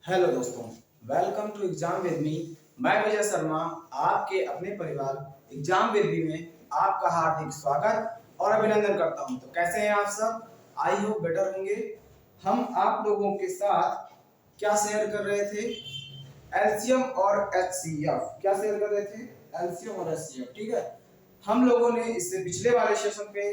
Hello दोस्तों, welcome to exam with me. मैं विजय शर्मा आपके अपने परिवार एग्जाम विद मी में आपका हार्दिक स्वागत और अभिनंदन करता हूं। तो कैसे हैं आप सब? आई होप बेटर होंगे। हम आप लोगों के साथ क्या शेयर कर रहे थे? एलसीएम और एचसीएफ। क्या शेयर कर रहे थे? एलसीएम और एचसीएफ। ठीक है, हम लोगों ने इससे पिछले वाले सेशन पे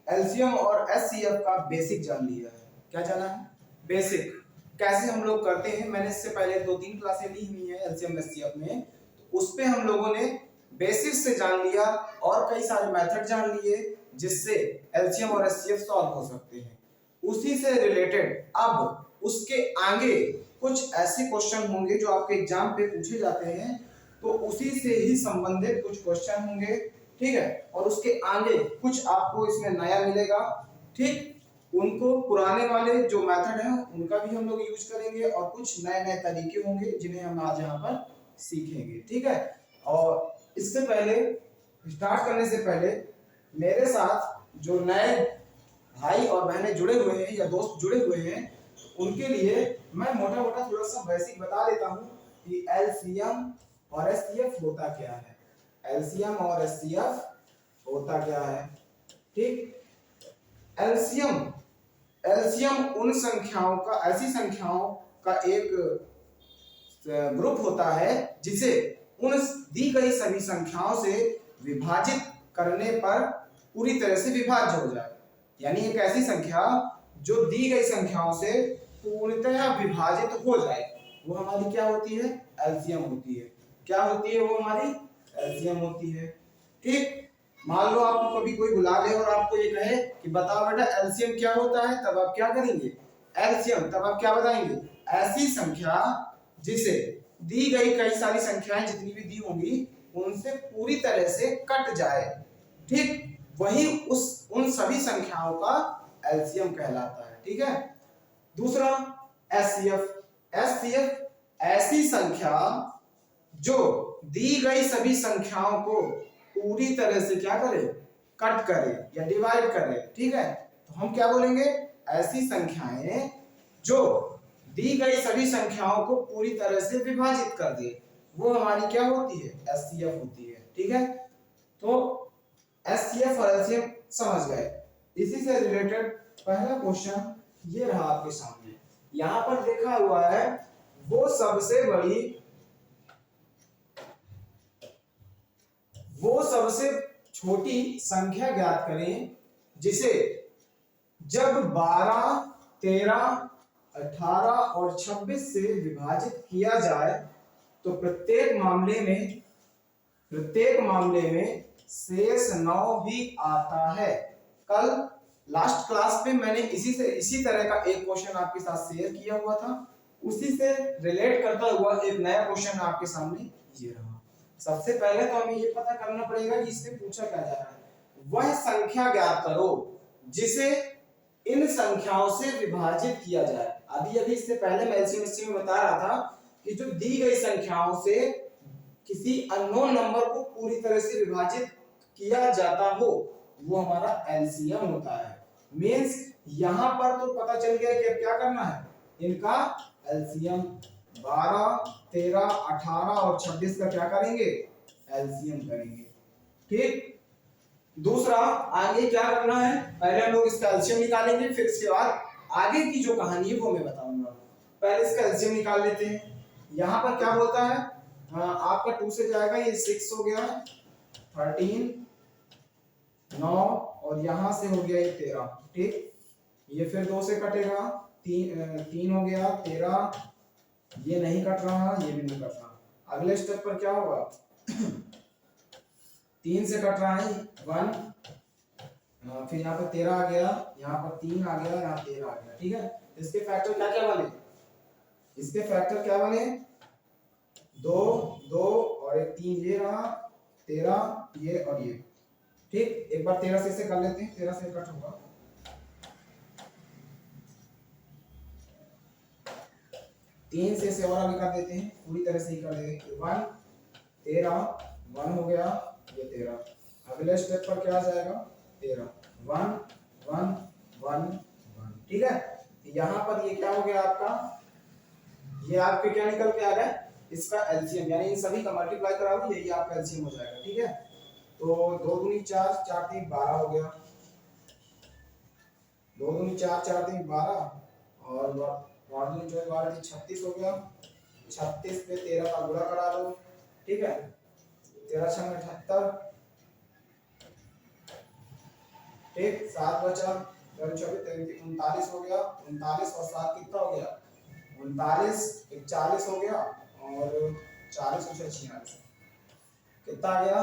एलसीएम और एचसीएफ का बेसिक जान लिया है। क्या जाना है? बेसिक कैसे हम लोग करते हैं। मैंने इससे पहले 2-3 क्लासें ली हुई है एलसीएम एचसीएफ में, तो उस पे हम लोगों ने बेसिक से जान लिया और कई सारे मेथड जान लिए जिससे एलसीएम और एचसीएफ सॉल्व हो सकते हैं। उसी से रिलेटेड अब उसके आगे कुछ ऐसे क्वेश्चन होंगे जो आपके एग्जाम पे पूछे जाते हैं, तो उसी से ही संबंधित कुछ क्वेश्चन होंगे। ठीक है, और उसके आगे कुछ आपको इसमें नया मिलेगा। ठीक, उनको पुराने वाले जो मेथड हैं उनका भी हम लोग यूज करेंगे और कुछ नए नए तरीके होंगे जिन्हें हम आज यहाँ पर सीखेंगे। ठीक है, और इससे पहले स्टार्ट करने से पहले मेरे साथ जो नए भाई और बहनें जुड़े हुए हैं या दोस्त जुड़े हुए हैं, उनके लिए मैं मोटा मोटा थोड़ा सा बेसिक बता देता हूँ कि एलसीएम और एचसीएफ होता क्या है। एलसीएम और एचसीएफ होता क्या है? ठीक, एलसीएम एलसीएम उन संख्याओं का ऐसी संख्याओं का एक ग्रुप होता है जिसे उन दी गई सभी संख्याओं से विभाजित करने पर पूरी तरह से विभाज्य हो जाए। यानी एक ऐसी संख्या जो दी गई संख्याओं से पूर्णतः विभाजित हो जाए, वो हमारी क्या होती है? एलसीएम होती है। क्या होती है? वो हमारी एलसीएम होती है। ठीक, मान लो आपको कभी कोई बुला ले और आपको ये कहे कि बताओ बेटा एलसीएम क्या होता है, तब आप क्या करेंगे? एलसीएम, तब आप क्या बताएंगे? ऐसी संख्या जिसे दी गई कई सारी संख्याएं जितनी भी दी होंगी उनसे पूरी तरह से कट जाए। ठीक, वही उन सभी संख्याओं का एलसीएम कहलाता है। ठीक है, दूसरा एचसीएफ। एचसीएफ ऐसी संख्या जो दी गई सभी संख्याओं को पूरी तरह से क्या करे? कट करे या डिवाइड करे। ठीक है, तो हम क्या बोलेंगे? ऐसी संख्याएं जो दी गई सभी संख्याओं को पूरी तरह से विभाजित कर दे, वो हमारी क्या होती है? एचसीएफ होती है। ठीक है, तो एचसीएफ और एलसीएम समझ गए। इसी से रिलेटेड पहला क्वेश्चन ये रहा आपके सामने। यहां पर देखा हुआ है वो सबसे छोटी संख्या ज्ञात करें जिसे जब 12, 13, 18 और 26 से विभाजित किया जाए तो प्रत्येक मामले में शेष 9 भी आता है। कल लास्ट क्लास पे मैंने इसी तरह का एक क्वेश्चन आपके साथ शेयर किया हुआ था। उसी से रिलेट करता हुआ एक नया क्वेश्चन आपके सामने ये रहा। सबसे पहले तो हमें ये पता करना पड़ेगा कि इससे पूछा क्या जा रहा है। वह संख्या ज्ञात करो जिसे इन संख्याओं से विभाजित किया जाए। अभी इससे पहले मैं एलसीएम में बता रहा था कि जो दी गई संख्याओं से किसी अननोन नंबर को पूरी तरह से विभाजित किया जाता हो, वो हमारा एलसीएम होता है। मींस यहां पर तो पता चल गया कि अब क्या करना है? इनका एलसीएम 12, 13, 18 और 26 का क्या करेंगे? एलसीएम करेंगे। ठीक, दूसरा आगे क्या करना है? पहले हम लोग इसका एलसीएम निकालेंगे, फिर इसके बाद आगे की जो कहानी है वो मैं बताऊंगा। पहले इसका एलसीएम निकाल लेते हैं। यहां पर क्या बोलता है? आपका 2 से जाएगा, ये 6 हो गया, 13, 9 और यहां से हो गया ये 13। ठीक, ये फिर 2 से कटेगा, 3 हो गया, 13, ये नहीं कट रहा, ये भी नहीं कट रहा। अगले स्टेप पर क्या होगा? 3 से कट रहा है 1, फिर यहाँ पे 13 आ गया, यहाँ पर 3 आ गया, यहाँ 13 आ गया। ठीक है, इसके फैक्टर क्या क्या बने? इसके फैक्टर क्या बने? 2, 2 और एक 3, ये रहा 13, ये और ये। ठीक, एक बार 13 से इसे कर लेते हैं, 13 से कट होगा, 3 से इसे और आगे कर देते हैं, पूरी तरह से ही कर देंगे। 1, 13, 1 हो गया, ये 13। अगले स्टेप पर क्या आ जाएगा? 13, 1, 1, 1, 1। ठीक है, यहाँ पर ये क्या हो गया आपका? ये आपके क्या निकल के आ गया, इसका एलसीएम, यानी इन सभी का मल्टीप्लाई कराओगे यही आपका एलसीएम हो जाएगा। ठीक है, तो 2 दूनी 4, 4 3 12 हो गया, 2 दूनी 4, 4 3 12 और 8 दूनी 24, 12 36 हो गया। 36 पे 13 का गुणा करा लो। ठीक है, 13 छंग 78, ठीक, 7 बचा, 39 हो गया, 39 और 7 कितना हो गया, 39, 41 हो गया और 40 और 46 कितना आ गया,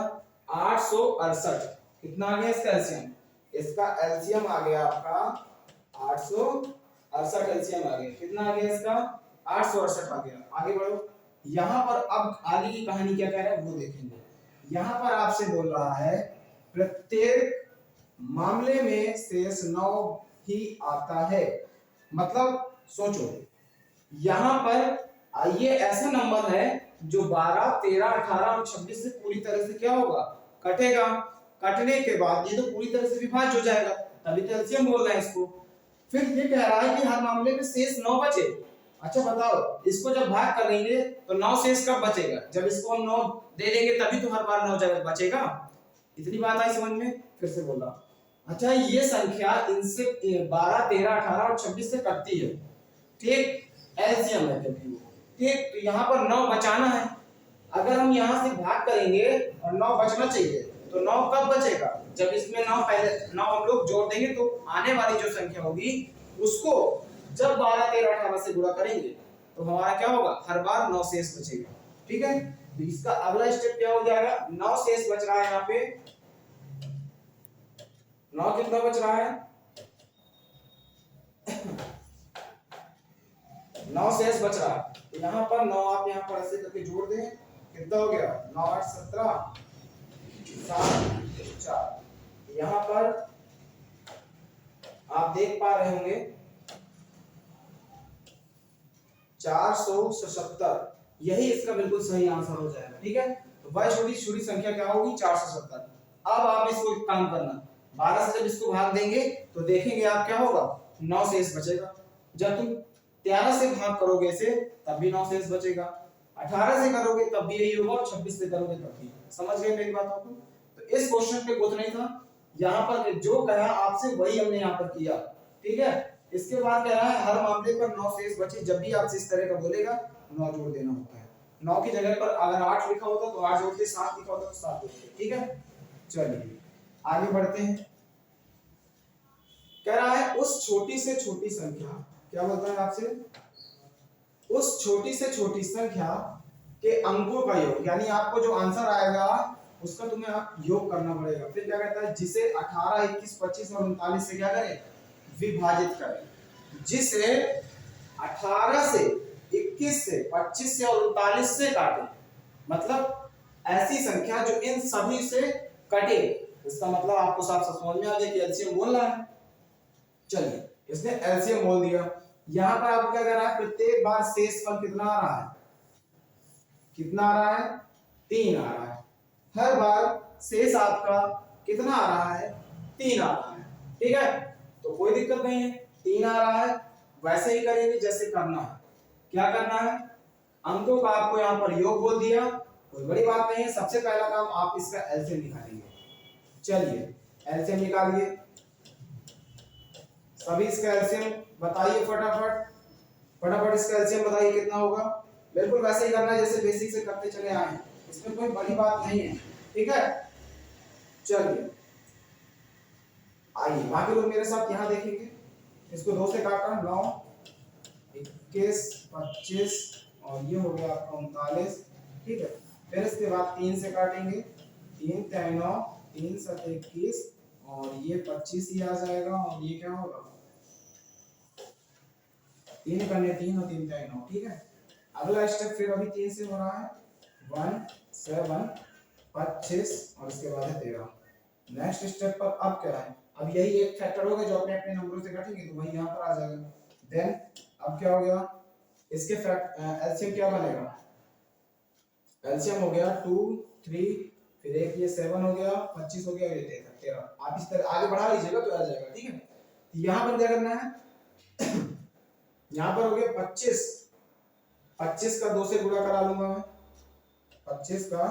868। कितना आ गया इसका एलसीएम, इसका एलसीएम आ गया आपका 868 एलसीएम आ गया। कितना आ गया इसका, 868 आ गया। आगे बढ़ो, यहाँ पर अब आगे की कहानी क्या कह रहा है वो देखेंगे। यहाँ पर आपसे बोल रहा है प्रत्येक मामले में शेष 9 ही आता है। मतलब सोचो, यहाँ पर ये ऐसा नंबर है जो 12, 13, 18 और 26 से पूरी तरह से क्या होगा, कटेगा। कटने के बाद ये तो पूरी तरह से विभाज्य हो जाएगा, तभी तो एलसीएम बोल रहे हैं इसको। फिर ये कह रहा है कि हर मामले में शेष 9 बचे। अच्छा बताओ, इसको जब भाग करेंगे तो 9 शेष कब बचेगा, जब इसको हम 9 दे देंगे तभी तो हर बार 9 जगह बचेगा। इतनी बात आई समझ में, फिर से बोल रहा। अच्छा, ये संख्या इनसे 12, 13, 18 और 26 से कटती है, ठीक, एलसीएम है क्योंकि वो, ठीक। तो यहाँ पर 9 बचाना है। अगर हम यहाँ से भाग करेंगे और 9 बचना चाहिए, तो 9 कब बचेगा, जब इसमें 9 पहले 9 हम लोग जोड़ देंगे तो आने वाली जो संख्या होगी उसको जब 12, 13, 18 से गुणा करेंगे तो हमारा क्या होगा, हर बार 9 शेष बचेगा। ठीक है, तो इसका अगला स्टेप क्या हो जाएगा, 9 शेष बच रहा है यहाँ पे, 9 कितना बच रहा है, 9 शेष बच रहा है। तो यहाँ पर 9 आप यहाँ पर ऐसे करके जोड़ दें, कितना हो गया, 9 8 17 7 4। यहाँ पर आप देख पा रहे होंगे 477, यही इसका बिल्कुल सही आंसर हो जाएगा। ठीक है, तो वह छोटी छोटी संख्या क्या होगी, 470। अब आप इसको एक काम करना, 12 से जब इसको भाग देंगे तो देखेंगे आप क्या होगा, 9 शेष बचेगा। जब तुम 13 से भाग करोगे इसे तब भी 9 शेष बचेगा, 18 से करोगे तब भी यही होगा और 26 से करोगे तब भी। समझ गए मेरी बातों को। तो इस क्वेश्चन पे कुछ नहीं था, यहाँ पर जो कहा आपसे वही हमने यहाँ पर किया। ठीक है, इसके बाद कह रहा है हर मामले पर 9 शेष बचे, जब भी आपसे इस तरह का बोलेगा 9 जोड़ देना होता है। 9 की जगह पर अगर 8 लिखा होता तो 8 जोड़ते, 7 लिखा होता तो 7 जोड़ते। ठीक है, चलिए आगे बढ़ते हैं। कह रहा है उस छोटी से छोटी संख्या, क्या बोलता है आपसे, उस छोटी से छोटी संख्या के अंकों का योग, यानी आपको जो आंसर आएगा उसका तुम्हें आप योग करना पड़ेगा। फिर क्या कहता है, जिसे 18, 21, 25 और 39 से क्या करें, विभाजित करें। जिसे 18 से, 21 से, 25 से और 39 से काटे, मतलब ऐसी संख्या जो इन सभी से कटे। इसका मतलब आपको साफ साफ समझ में आ गया कि एलसीएम बोलना है। चलिए, इसने एलसीएम बोल दिया। यहां पर आपको क्या कह रहा है, प्रत्येक बार शेषफल कितना आ रहा है, कितना आ रहा है, 3 आ रहा है। हर बार शेष आपका कितना आ रहा है, 3 आ रहा है। ठीक है, तो कोई दिक्कत नहीं है, 3 आ रहा है। वैसे ही करेंगे जैसे करना है। क्या करना है, अंकों का आपको यहाँ पर योग बोल दिया, कोई बड़ी बात नहीं है। सबसे पहला काम आप इसका एलसीएम निकालेंगे। चलिए एलसीएम निकालिए, सभी इसका एलसीएम बताइए फटाफट, फटाफट इसका एलसीएम बताइए कितना होगा। बिल्कुल वैसे ही करना है जैसे बेसिक से करते चले आए हैं, इसमें कोई बड़ी बात नहीं है। ठीक है, चलिए आइए बाकी लोग मेरे साथ यहाँ देखेंगे। इसको 2 से काटना, 9, 21, 25 और ये हो गया आपका 39। ठीक है, फिर इसके बाद 3 से काटेंगे, 3 3 9, 3 7 21 और ये 25 ही आ जाएगा और ये क्या होगा, 3 करने 3 और 3 3 9। ठीक है, अगला स्टेप फिर अभी 3 से हो रहा है, 1 7 25 और इसके बाद है 13। नेक्स्ट स्टेप पर अब क्या है, अब यही एक फैक्टर होगा जो अपने अपने नंबरों से काटेंगे तो वही यहाँ पर आ जाएगा। देन अब क्या हो गया, इसके एलसीएम क्या बनेगा, एलसीएम हो गया 2 3, फिर एक ये 7 हो गया, 25 हो गया, ये 13। आप इस तरह आगे बढ़ा लीजिएगा तो आ जाएगा। ठीक है, यहाँ पर क्या करना है यहाँ पर हो गया 25 25 का 2 से गुणा करा लूंगा मैं। 25 का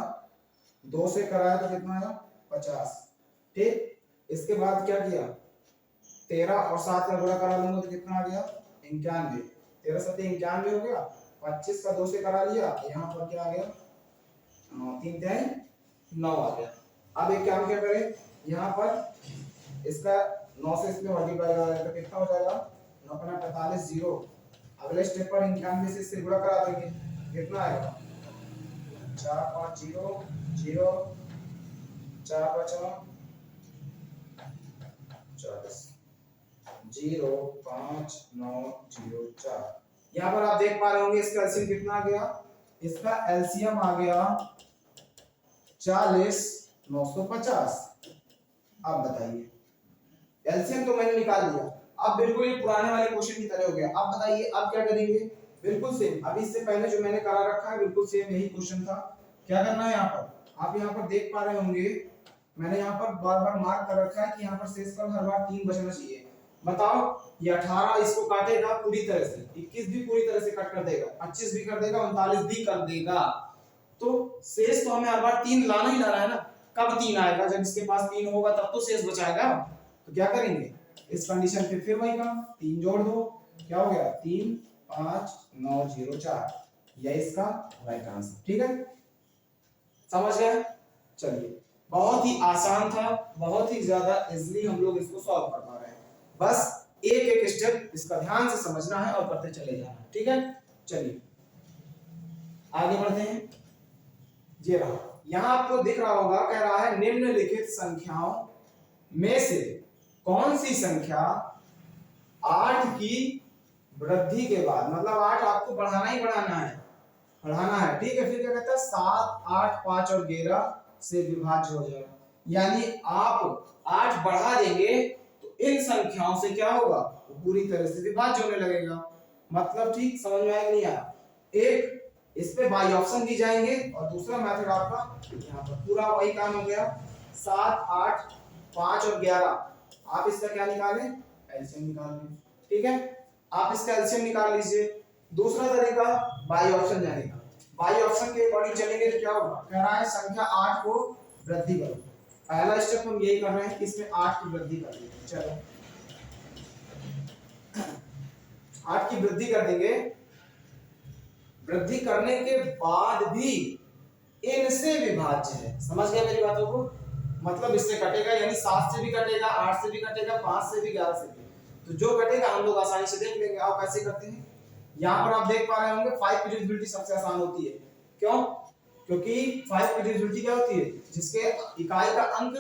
2 से कराया तो कितना आया 50। ठीक, इसके बाद क्या किया 13 और 7 का गुणा करा लूंगा तो कितना आ गया 91। 13 7 91 हो गया। 25 का 2 से करा लिया तो यहाँ पर क्या आ गया 3 3 9 आ गया। अब एक काम क्या करें यहाँ पर इसका 9 से इसमें मल्टीप्लाई करा तो कितना हो जाएगा 9 का 45 जीरो। अगले स्टेप पर 91 से इससे गुणा करा देंगे कितना आएगा 4 5 0 0 4 5 40 0 5 9 0 4। यहाँ पर आप देख पा रहे होंगे इसका एलसीएम कितना आ गया। इसका एलसीएम आ गया 40 950। आप बताइए एलसीएम तो मैंने निकाल लिया। अब बिल्कुल ये पुराने वाले क्वेश्चन की तरह हो गया। अब बताइए अब क्या करेंगे बिल्कुल सेम। अभी इससे पहले जो मैंने करा रखा है बिल्कुल सेम यही क्वेश्चन था। क्या करना है यहाँ पर आप यहाँ पर देख पा रहे होंगे मैंने यहाँ पर बार बार मार्क कर रखा है कि यहाँ पर शेषफल हर बार 3 बचना चाहिए। बताओ ये 18 इसको काटेगा पूरी तरह से, 21 भी पूरी तरह से कट कर देगा, 25 भी कर देगा, 39 भी कर देगा। तो शेष तो हमें हर बार 3 लाना ही लाना है ना। कब 3 आएगा जब इसके पास 3 होगा तब तो शेष बचाएगा। तो क्या करेंगे इस कंडीशन पे फिर वही काम 3 जोड़ दो क्या हो गया 3 5 9 0 4। यह इसका राइट आंसर। ठीक है समझ गए। चलिए बहुत ही आसान था, बहुत ही ज्यादा इजीली हम लोग इसको सॉल्व कर पा रहे हैं। बस एक एक स्टेप इसका ध्यान से समझना है और करते चले जाना है। ठीक है चलिए आगे बढ़ते हैं। ये रहा यहाँ आपको दिख रहा होगा कह रहा है निम्नलिखित संख्याओं में से कौन सी संख्या 8 की वृद्धि के बाद मतलब 8 आपको बढ़ाना ही बढ़ाना है। ठीक है फिर क्या कहता है 7 8 5 और 11 से विभाज्य हो जाएगा। यानी आप 8 बढ़ा देंगे तो इन संख्याओं से क्या होगा वो पूरी तरह से विभाज्य होने लगेगा। मतलब ठीक समझ में आया नहीं आया। एक इस पे बाई ऑप्शन दी जाएंगे और दूसरा मेथड आपका यहाँ पर पूरा वही काम हो गया 7 8 5 और 11। आप इसका क्या निकालें एलसीएम निकाल लें। ठीक है आप इसका एलसीएम निकाल लीजिए। दूसरा तरीका बाई ऑप्शन जाने का। बाई ऑप्शन के अकॉर्डिंग चलेंगे तो क्या होगा कह रहा है संख्या 8 को वृद्धि करो। पहला स्टेप हम यही कर रहे हैं कि इसमें 8 की वृद्धि कर देंगे। चलो 8 की वृद्धि कर देंगे। वृद्धि करने के बाद भी इनसे विभाज्य है। समझ गए मेरी बातों को। मतलब इससे कटेगा यानी 7 से भी कटेगा 8 से भी कटेगा 5 से भी 11 से भी। तो जो कटेगा हम लोग आसानी से देख लेंगे। आप कैसे करते हैं यहाँ पर आप देख पा रहे होंगे 5 की डिविजिबिलिटी सबसे आसान होती है। क्यों क्योंकि 5 की डिविजिबिलिटी क्या होती है जिसके इकाई का अंक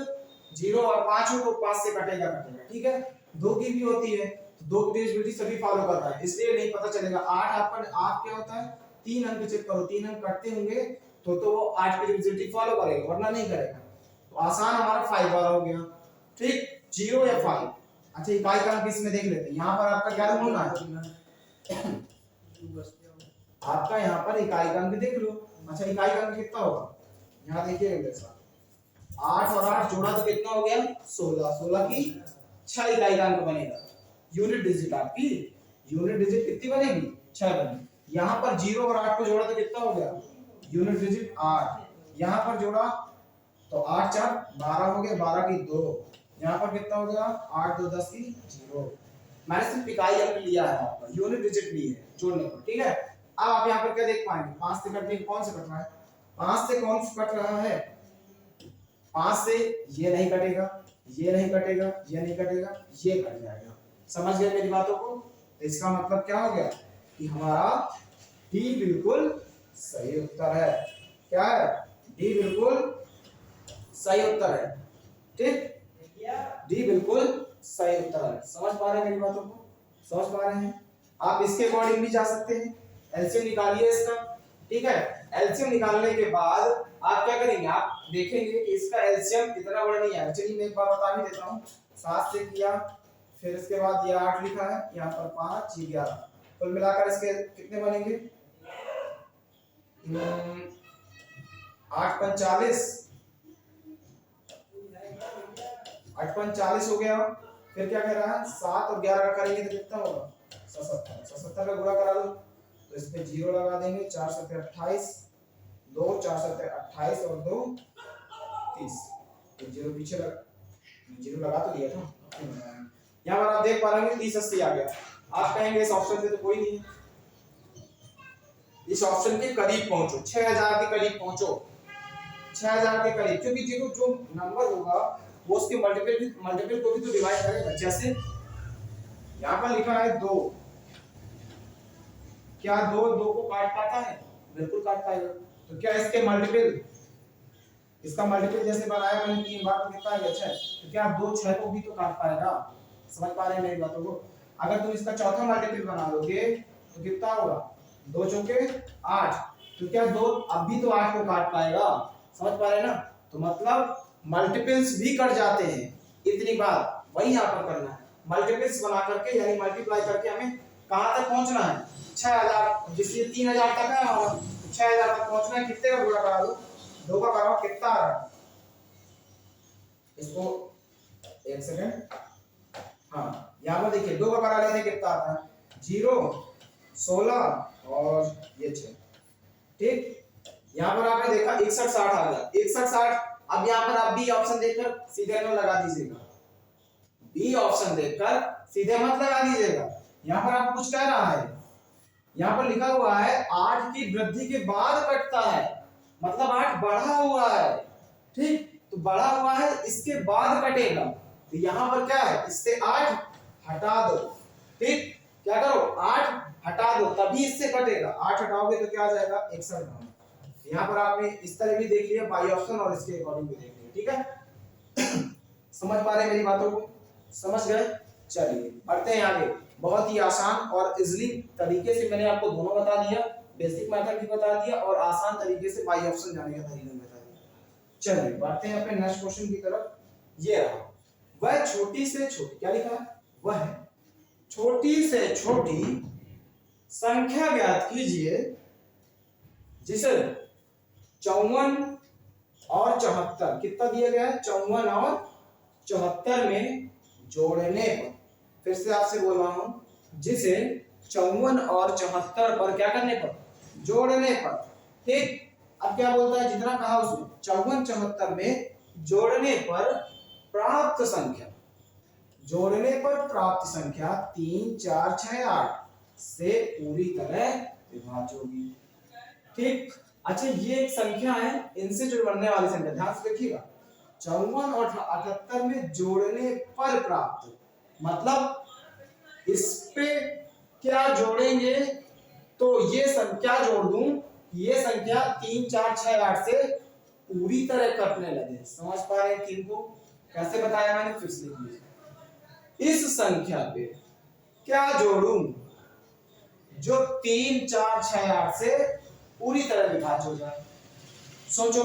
0 और 5 हो तो 5 से कटेगा। ठीक है 2 की भी होती है तो 2 की डिविजिबिलिटी सभी फॉलो कर रहा है इसलिए नहीं पता चलेगा। 8 आपका आप क्या होता है 3 अंक चेक करो 3 अंक कटते होंगे तो वो 8 की डिविजिबिलिटी फॉलो करेगा वरना नहीं करेगा। तो आसान हमारा 5 वाला हो गया। ठीक 0 या 5। अच्छा इकाई का अंक इसमें देख लेते हैं। यहाँ पर आपका क्या ढूंढना है आपका यहाँ पर इकाई का अंक देख लो। अच्छा इकाई का अंक कितना होगा यहाँ देखिए मेरे साथ 8 और 8 जोड़ा तो कितना हो गया 16। 16 की 6 इकाई का अंक बनेगा। यूनिट डिजिट आपकी यूनिट डिजिट कितनी बनेगी 6 बनेगी। यहाँ पर 0 और 8 को जोड़ा तो कितना हो गया यूनिट डिजिट 8। यहाँ पर जोड़ा तो 8 4 12 हो गया 12 की 2। यहाँ पर कितना हो गया 8 2 10 की 0। मैंने सिर्फ इकाई अंक लिया है आपका यूनिट डिजिट ली है जोड़ने पर। ठीक है अब आप यहाँ पर क्या देख पाएंगे 5 से कटने कौन से कट रहा है 5 से कौन सा कट रहा है 5 से ये नहीं कटेगा ये नहीं कटेगा ये नहीं कटेगा ये कट जाएगा। समझ गए मेरी बातों को। तो इसका मतलब क्या हो गया कि हमारा डी बिल्कुल सही उत्तर है। क्या है डी बिल्कुल सही उत्तर है। ठीक डी बिल्कुल सही उत्तर है। समझ पा रहे हैं मेरी बातों को समझ पा रहे हैं। आप इसके अकॉर्डिंग भी जा सकते हैं। एलसीएम निकालिए इसका। ठीक है एलसीएम निकालने के बाद आप क्या करेंगे आप देखेंगे कि इसका एलसीएम इतना बड़ा नहीं आएगा। चलिए मैं एक बार बता भी देता हूँ 7 से किया फिर इसके बाद ये 8 लिखा है यहाँ पर 5 ये 11 कुल मिलाकर इसके कितने बनेंगे 8 5 40 8 5 40 हो गया। फिर क्या कह रहा है 7 और 11 का करेंगे तो कितना होगा 77। 77 का गुणा करा लो तो तो इस पे 0 लगा देंगे, 4 सत्ते 28, 2 4 सत्ते 28 और 2 30। तो 0 पीछे लगा, 0 लगा तो दिया था। यहाँ पर आप देख पा रहे हैं 30 80 आ गया। आप कहेंगे इस ऑप्शन पे तो कोई नहीं है, इस ऑप्शन के करीब पहुंचो, 6000 के करीब पहुंचो, 6000 के करीब, क्योंकि जो नंबर होगा वो उसके मल्टीपल को भी तो डिवाइड करेगा। जैसे यहाँ पर लिखा है 2, क्या 2 को काट पाता है? बिल्कुल काट पाएगा। तो क्या इसके मल्टीपल, इसका मल्टीपल जैसे बनाया मैंने 3 बार, तो कितना आ गया 6। तो क्या 2 6 को भी तो काट पाएगा? समझ पा रहे हैं मेरी बातों को? अगर तुम इसका चौथा मल्टीपल बना लोगे तो कितना होगा? 2 चौके 8। तो क्या 2 अब भी तो 8 को काट पाएगा? समझ पा रहे हैं ना? तो मतलब मल्टीपल्स भी कट जाते हैं, इतनी बात वही यहाँ पर करना है। मल्टीपल्स बना करके यानी मल्टीप्लाई करके हमें कहां तक पहुंचना है? 6000, जिससे 3000 तक है हमारा, 6000 तक पहुंचना है। कितने का गुणा करा लो? 2 का कराओ, कितना आ रहा है? इसको एक सेकंड, हाँ यहाँ पर देखिए 2 का करा लेते कितना आता है? 0 16 और ये 6। ठीक, यहाँ पर आपने देखा 61 60 आ गया, 61 60। अब यहाँ पर आप बी ऑप्शन देखकर सीधे में लगा दीजिएगा, बी ऑप्शन देखकर सीधे मत लगा दीजिएगा। यहाँ पर आप कुछ कह रहा है, यहाँ पर लिखा हुआ है 8 की वृद्धि के बाद कटता है, मतलब 8 बढ़ा हुआ है। ठीक, तो बढ़ा हुआ है इसके बाद कटेगा। तो यहाँ पर क्या है? इससे 8 हटा दो। ठीक, क्या करो? 8 हटा दो, तभी इससे कटेगा। 8 हटाओगे तो क्या आ जाएगा? 61। यहाँ पर आपने इस तरह भी देख लिया बाई ऑप्शन और इसके अकॉर्डिंग भी देख लिया। ठीक है, समझ पा रहे हैं मेरी बातों को? समझ गए? चलिए बढ़ते हैं आगे। बहुत ही आसान और इजीली तरीके से मैंने आपको दोनों बता दिया, बेसिक मेथड भी बता दिया और आसान तरीके से बाई ऑप्शन जाने का तरीका बता दिया। चलिए बढ़ते हैं अपने नेक्स्ट क्वेश्चन की तरफ। ये रहा, वह छोटी से छोटी, क्या लिखा है? वह छोटी से छोटी संख्या ज्ञात कीजिए जिसे 54 और 74, कितना दिया गया है? 54 और 74 में जोड़ने पर, फिर से आपसे बोल रहा हूं, जिसे 54 और 74 पर क्या करने पर? जोड़ने पर। ठीक, अब क्या बोलता है? जितना कहा उसने 54 74 में जोड़ने पर प्राप्त संख्या, जोड़ने पर प्राप्त संख्या 3 4 6 8 से पूरी तरह विभाज्य होगी। ठीक, अच्छा ये एक संख्या है, इनसे जो बनने वाली संख्या, ध्यान से देखिएगा, 54 और 78 में जोड़ने पर प्राप्त, मतलब इस पे क्या जोड़ेंगे तो ये संख्या जोड़ दूं, ये संख्या 3 4 6 8 से पूरी तरह कटने लगे। समझ पा रहे हैं? 3 को कैसे बताया मैंने? फिर से लिख लीजिए, इस संख्या पे क्या जोड़ूं जो 3 4 6 8 से पूरी तरह विभाज्य हो जाए। सोचो,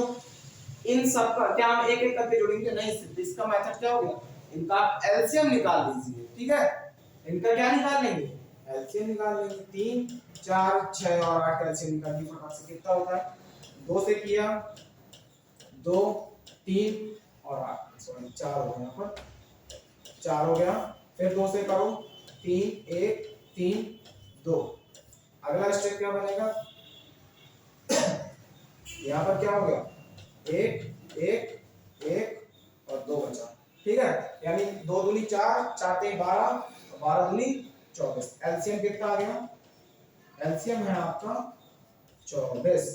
इन सब का क्या हम एक एक करके जोड़ेंगे? नहीं, सिर्फ इसका मेथड क्या हो गया? इनका एलसीएम निकाल लीजिए। ठीक है, इनका क्या निकाल लेंगे? एलसीएम निकाल लेंगे। 3 4 6 और 8 का एलसीएम निकाल लीजिए फटाफट से। कितना होता है? 2 से किया, 2 3 और 8, सॉरी 4 हो गया, यहाँ पर 4 हो गया। फिर 2 से करो, 3 1 3 2। अगला स्टेप क्या बनेगा? यहाँ पर क्या हो गया? 1 1 1 और 2 बचा। ठीक है, यानी 2 दूनी 4 4 3 12 12 दूनी 24। एलसीएम कितना आ गया? एलसीएम है आपका 24।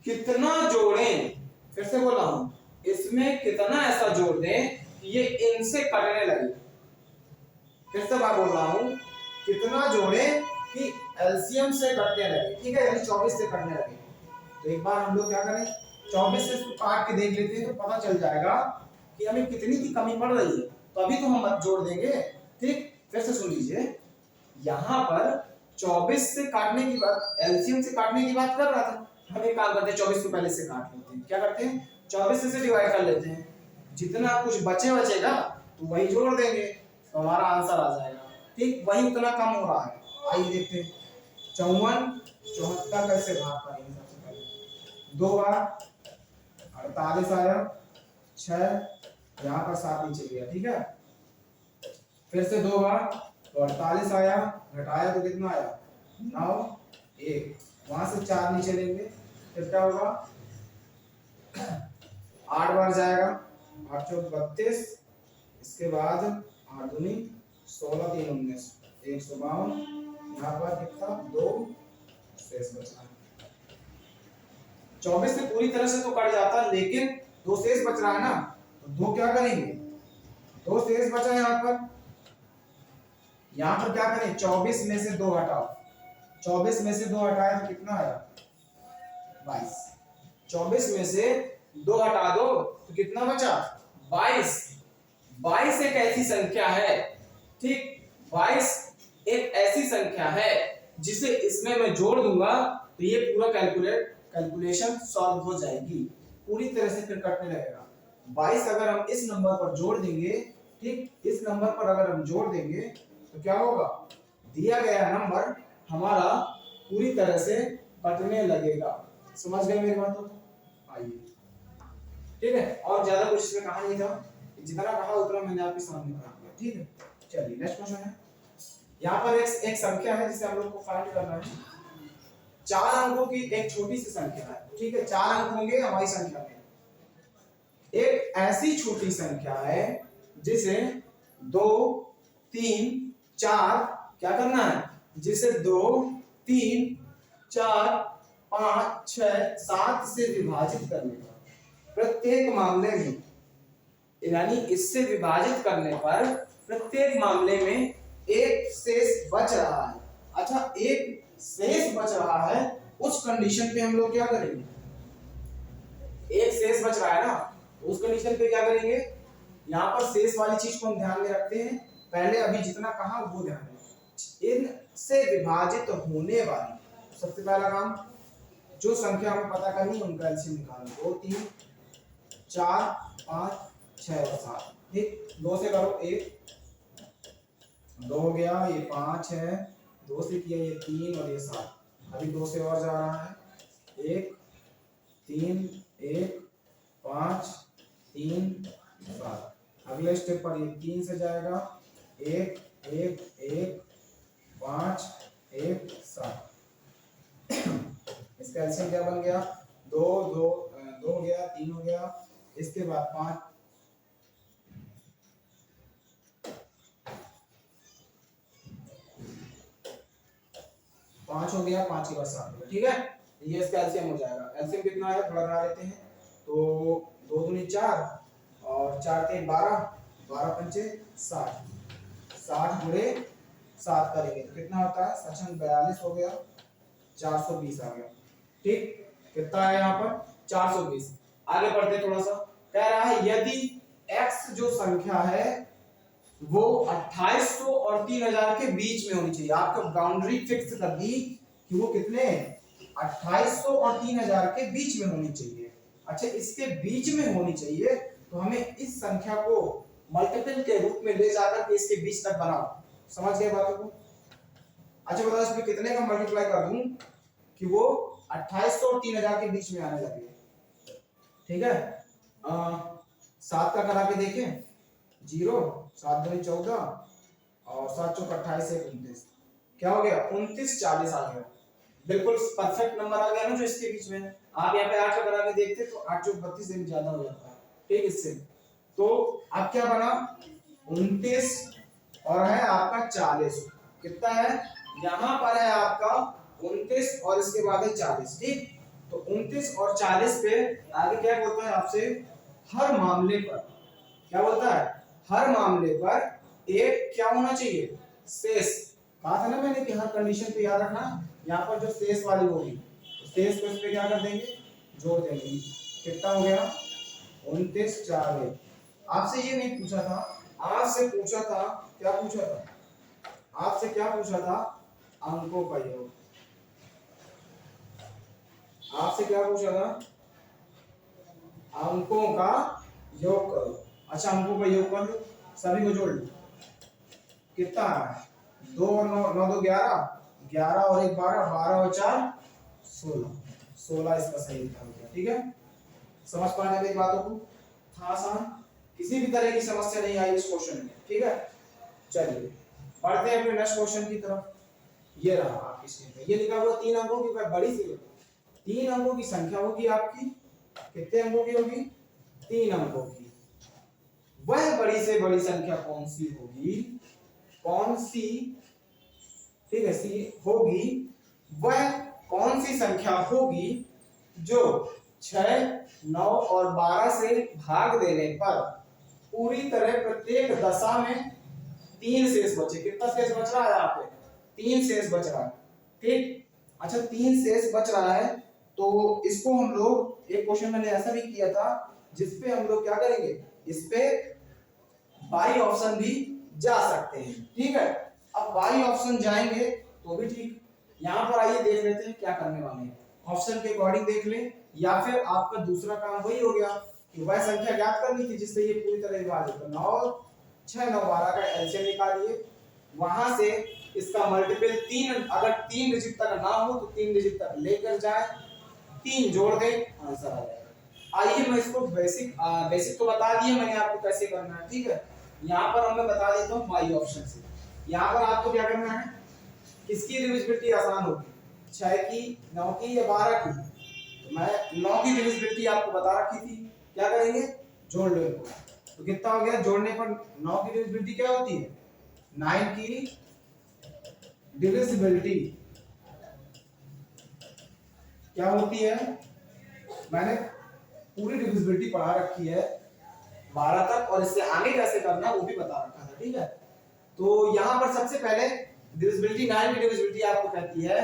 कितना जोड़ें? फिर से बोला हूं, इसमें कितना ऐसा जोड़ दें कि ये इनसे कटने लगे। फिर से बात बोल रहा हूं, कितना जोड़ें कि एलसीएम से कटने लगे। ठीक है, यानी 24 से कटने लगे। तो एक बार हम लोग क्या करें, 24 से इसको काट के देख लेते हैं तो पता चल जाएगा कि हमें कितनी की कमी पड़ रही है, तो अभी तो हम जोड़ देंगे। ठीक, फिर से सुन लीजिए, यहाँ पर 24 से काटने की बात, एलसीएम से काटने की बात कर रहा था। हम एक काम करते हैं, 24 को पहले से काट लेते हैं। क्या करते हैं? 24 से डिवाइड कर लेते हैं, जितना कुछ बचेगा तो वही जोड़ देंगे तो हमारा आंसर आ जाएगा। ठीक, वही उतना कम हो रहा है। आइए देखते हैं, 54 74 कैसे भाग करेंगे। सबसे पहले 2 बार 48 आया, 6 यहाँ पर 7 नीचे गया। ठीक है, फिर से 2 बार तो 48 आया, घटाया तो कितना आया 9 1, वहां से 4 नीचे लेंगे फिर क्या होगा 8 बार जाएगा, 8 चौक 32, इसके बाद 8 दूनी 16 3 19 152, यहाँ पर कितना 2 शेष बचा है। 24 से पूरी तरह से तो कट जाता है लेकिन 2 शेष बच रहा है ना, तो 2 क्या करेंगे 2 शेष बचा है यहाँ पर क्या करें 24 में से 2 हटाओ, 24 में से 2 हटाए तो कितना आया 22, 24 में से 2 हटा दो तो कितना बचा 22। 22 एक ऐसी संख्या है, ठीक 22 एक ऐसी संख्या है जिसे इसमें मैं जोड़ दूंगा तो ये पूरा कैलकुलेशन सॉल्व हो जाएगी, पूरी तरह से फिर कटने लगेगा। 22 अगर हम इस नंबर पर जोड़ देंगे, ठीक इस नंबर पर अगर हम जोड़ देंगे तो क्या होगा दिया गया नंबर हमारा पूरी तरह से कटने लगेगा। समझ गए मेरी बात? आइए ठीक है, और ज्यादा कुछ इसमें कहा नहीं था, जितना कहा उतना मैंने आपके सामने कहा दिया, ठीक है। चलिए नेक्स्ट क्वेश्चन है, यहाँ पर एक संख्या है जिसे हम लोग को फाइंड करना है। 4 अंकों की एक छोटी सी संख्या है, ठीक है 4 अंक होंगे हमारी संख्या में। एक ऐसी छोटी संख्या है जिसे 2 3 4 क्या करना है, जिसे 2 3 4 5 6 7 से विभाजित करने पर प्रत्येक मामले में, यानी इससे विभाजित करने पर प्रत्येक मामले में एक शेष बच रहा है। अच्छा एक शेष बच रहा है, उस कंडीशन पे हम लोग क्या करेंगे, एक शेष बच रहा है ना, उस कंडीशन पे क्या करेंगे, यहाँ पर शेष वाली चीज को हम ध्यान में रखते हैं। पहले अभी जितना कहा वो ध्यान में, इनसे विभाजित होने वाली सबसे पहला काम जो संख्या हमें पता करनी है उनका एलसीएम निकालना। 2 3 4 5 6 और 7, ठीक 2 से करो 1 2 हो गया, ये 5 है, 2 से किया ये 3 और ये 7, अभी 2 से और जा रहा है 1 3 1 5 3 7, अगले स्टेप पर ये 3 से जाएगा 1 1 1 5 1 7, इसका एलसीएम क्या बन गया 2 2 2 हो गया, 3 हो गया, इसके बाद 5 5 हो गया, 5 के बाद 7 हो गया, ठीक है। ये इसका एलसीएम हो जाएगा। एलसीएम कितना है थोड़ा बना लेते हैं, तो 2 दूनी 4 और 4 3 12 12 पंचे 60, 60 गुणे 7 करेंगे तो कितना होता है 42 हो गया, 420 आ गया, ठीक कितना है यहाँ पर 420। आगे बढ़ते थोड़ा सा, कह रहा है यदि x जो संख्या है वो 2800 और 3000 के बीच में होनी चाहिए। आपको बाउंड्री फिक्स कर दी कि वो कितने 2800 और 3000 के बीच में होनी चाहिए। अच्छा इसके बीच में होनी चाहिए तो हमें इस संख्या को मल्टीपल के रूप में ले जाकर के इसके बीच तक बनाओ। समझ गए बातों को? अच्छा बताओ इसमें कितने का मल्टीप्लाई कर दूं कि वो 2800 और 3000 के बीच में आने लगे, ठीक है। 7 का करा के देखें 0 7 दूनी 14 और 7 चौक 28 1 29, क्या हो गया 29 40 आ गया, बिल्कुल परफेक्ट नंबर आ गया ना जो इसके बीच में। आप यहाँ पे 8 का करा के देखते तो 8 चौक 32 से भी ज्यादा हो जाता है, ठीक इससे। तो अब क्या बना 29 और है आपका 40, कितना है यहाँ पर है आपका 29 और इसके बाद है 40, ठीक। तो 29 और 40 पे आगे क्या बोलता है आपसे, हर मामले पर क्या बोलता है, हर मामले पर एक क्या होना चाहिए शेष। कहा था ना मैंने कि हर कंडीशन पे याद रखना, यहाँ पर जो शेष वाली होगी तो शेष को इस पे क्या कर देंगे जोड़ देंगे, कितना हो गया 29 40। आपसे ये नहीं पूछा था, आपसे पूछा था क्या पूछा था, आपसे क्या पूछा था अंकों का योग। आपसे क्या पूछा था अंकों का योग करो। अच्छा अंकों का योग कर लो, सभी को जोड़ लो, कितना है 2 और 9 9 2 11 11 और 1 12 12 और 4 16 16 इसका सही उत्तर हो गया, ठीक है। समझ पा रहे मेरी बातों को? था आसान, किसी भी तरह की समस्या नहीं आई इस क्वेश्चन में, ठीक है। चलिए बढ़ते हैं अपने नेक्स्ट क्वेश्चन की तरफ। ये रहा आपकी स्क्रीन पे, ये लिखा हुआ 3 अंकों की बड़ी सी 3 अंकों की संख्या होगी आपकी, कितने अंकों की होगी? 3 अंकों की। वह बड़ी से बड़ी संख्या कौन सी होगी, कौन सी, ठीक है, सी होगी, वह कौन सी संख्या होगी जो 6, 9 और 12 से भाग देने पर पूरी तरह प्रत्येक दशा में 3 शेष बचे। कितना शेष बच रहा है यहाँ पे? 3 शेष बच रहा है, ठीक। अच्छा 3 शेष बच रहा है, तो इसको हम लोग एक क्वेश्चन मैंने ऐसा भी किया था जिसपे हम लोग क्या करेंगे, इस पे बाई ऑप्शन भी जा सकते हैं, ठीक है। अब बाई ऑप्शन जाएंगे तो भी ठीक। यहाँ पर आइए देख लेते हैं क्या करने वाले हैं, ऑप्शन के अकॉर्डिंग देख ले, या फिर आपका दूसरा काम वही हो गया कि वह संख्या ज्ञात करनी थी जिससे ये पूरी तरह विभाजित हो। 9 6 9 12 का एलसीएम निकालिए, वहां से इसका मल्टीपल 3, अगर 3 डिजिट तक ना हो तो 3 डिजिट तक लेकर जाए, 3 जोड़ दें, आंसर आ जाएगा। आइए मैं इसको बेसिक तो बता दिया मैंने आपको कैसे करना है, ठीक है। यहाँ पर मैं बता देता हूँ बाई ऑप्शन से। यहाँ पर आपको क्या करना है, किसकी डिविजिबिलिटी आसान होगी, 6 की, 9 की या 12 की? तो मैं 9 की डिविजिबिलिटी आपको बता रखी थी, क्या करेंगे, जोड़ लो इनको। तो कितना हो गया, जोड़ने पर 9 की डिविजिबिलिटी क्या होती है, 9 की डिविजिबिलिटी क्या होती है, मैंने पूरी डिविजिबिलिटी पढ़ा रखी है 12 तक, और इससे आगे कैसे करना है वो भी बता रखा था, ठीक है। तो यहाँ पर सबसे पहले डिविजिबिलिटी 9 की डिविजिबिलिटी आपको कहती है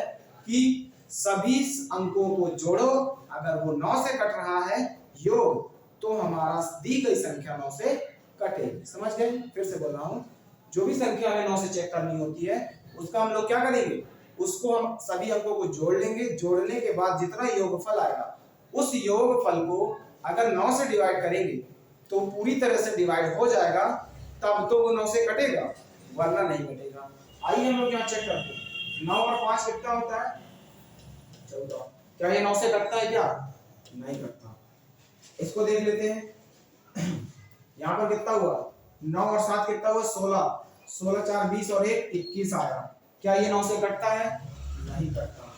कि सभी अंकों को जोड़ो, अगर वो 9 से कट रहा है योग, तो हमारा दी गई संख्या 9 से कटेगी। समझ गए? फिर से बोल रहा हूँ, जो भी संख्या हमें 9 से चेक करनी होती है उसका हम लोग क्या करेंगे, उसको हम सभी अंकों को जोड़ लेंगे, जोड़ने के बाद जितना योगफल आएगा उस योगफल को अगर 9 से डिवाइड करेंगे तो पूरी तरह से डिवाइड हो जाएगा, तब तो वो 9 से कटेगा, वरना नहीं कटेगा। आइए हम लोग यहाँ चेक करते हैं, 9 और 5 कितना होता है, 14। क्या ये 9 से कटता है क्या? नहीं कटता। इसको देख लेते हैं, यहाँ पर कितना हुआ, 9 और 7 कितना हुआ, 16, 16 4 20 और 1 21 आया। क्या ये 9 से कटता है? नहीं कटता,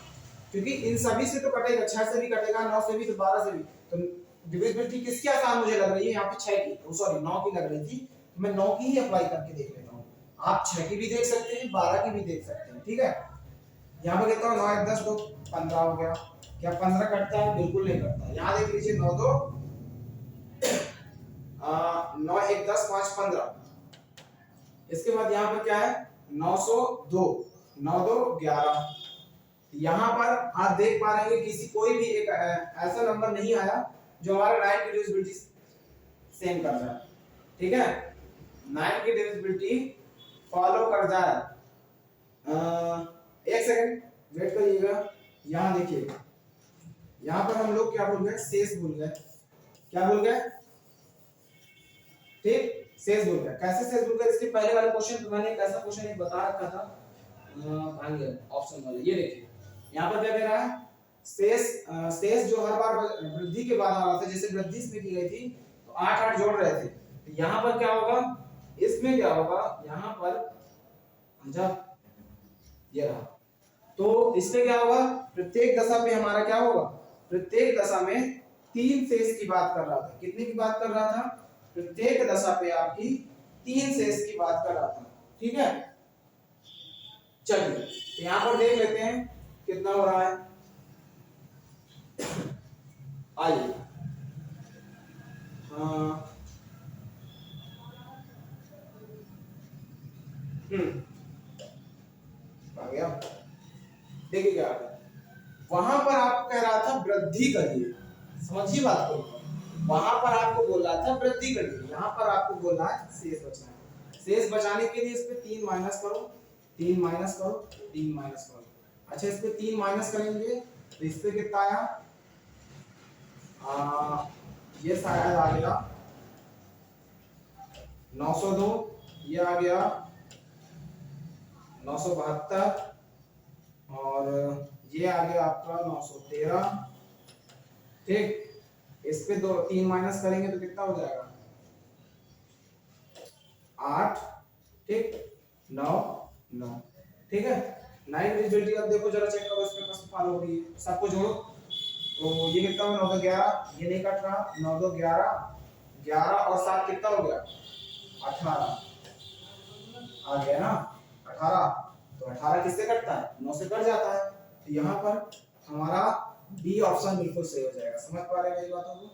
क्योंकि इन सभी से तो कटेगा, 6 से भी कटेगा, 9 से भी, तो 12 से भी। तो डिविजिबिलिटी किसकी आसान मुझे लग रही है, यहाँ पे 6 की, सॉरी 9 की लग रही थी, तो मैं 9 की ही अप्लाई करके देख लेता हूँ। आप 6 की भी देख सकते हैं, 12 की भी देख सकते हैं, ठीक है। यहाँ पे कितना, 9 1 10 2 15 हो गया। क्या 15 कटता है? बिल्कुल नहीं कटता। यहाँ देख लीजिए, 9 2 9 1 10 5 15। इसके बाद यहाँ पर क्या है, 902, 9 2 11। यहाँ पर आप देख पा रहे हैं किसी कोई भी एक ऐसा नंबर नहीं आया जो हमारा 9 की डिविजिबिलिटी सेम कर जाए, ठीक है। 9 की डिविजिबिलिटी फॉलो कर जाए। एक सेकंड वेट करिएगा, यहाँ देखिए, यहाँ पर हम लोग क्या भूल गए, शेष भूल गए। क्या भूल गए? ठीक, शेष भूल गए। कैसे शेष भूल गए? इसके पहले वाले क्वेश्चन मैंने एक ऐसा क्वेश्चन एक बता रखा था, ऑप्शन वाले, ये देखिए यहाँ पर क्या कह रहा है, शेष जो हर बार वृद्धि के बाद आ रहा था, जैसे वृद्धि इसमें की गई थी तो 8 8 जोड़ रहे थे, तो यहाँ पर क्या होगा, इसमें क्या होगा, यहाँ पर जब ये रहा तो इसमें क्या होगा, प्रत्येक दशा पे हमारा क्या होगा, प्रत्येक दशा में 3 शेष की बात कर रहा था। कितने की बात कर रहा था? प्रत्येक दशा पे आपकी 3 शेष की बात कर रहा था, ठीक है। चलिए तो यहाँ पर देख लेते हैं कितना हो रहा है। आइए, हाँ, आ गया। देखिए क्या आ गया, वहां पर आपको कह रहा था वृद्धि करिए, समझिए बात को, वहां पर आपको बोल रहा था वृद्धि करिए, यहाँ पर आपको बोल रहा है शेष बचाना है। शेष बचाने के लिए इस पे 3 माइनस करो, 3 माइनस करो, 3 माइनस करो। अच्छा इस पे 3 माइनस करेंगे तो इस पे कितना आया, ये शायद आ गया 902, ये आ गया 972, और ये आ गया आपका 913, ठीक। इस पे 3 माइनस करेंगे तो कितना हो जाएगा, 8, ठीक, 9 9, ठीक है। 9 डिविजिबिलिटी अब देखो जरा चेक करो इसमें कैसे फॉलो हो रही है। सबको जोड़ो तो ये कितना हो 9 2 11, ये नहीं कट रहा, 9 2 11, 11 और 7 कितना हो गया 18 आ गया ना 18। तो 18 किससे कटता है 9 से कट जाता है। तो यहाँ पर हमारा बी ऑप्शन बिल्कुल सही हो जाएगा। समझ पा रहे हैं मेरी बातों को?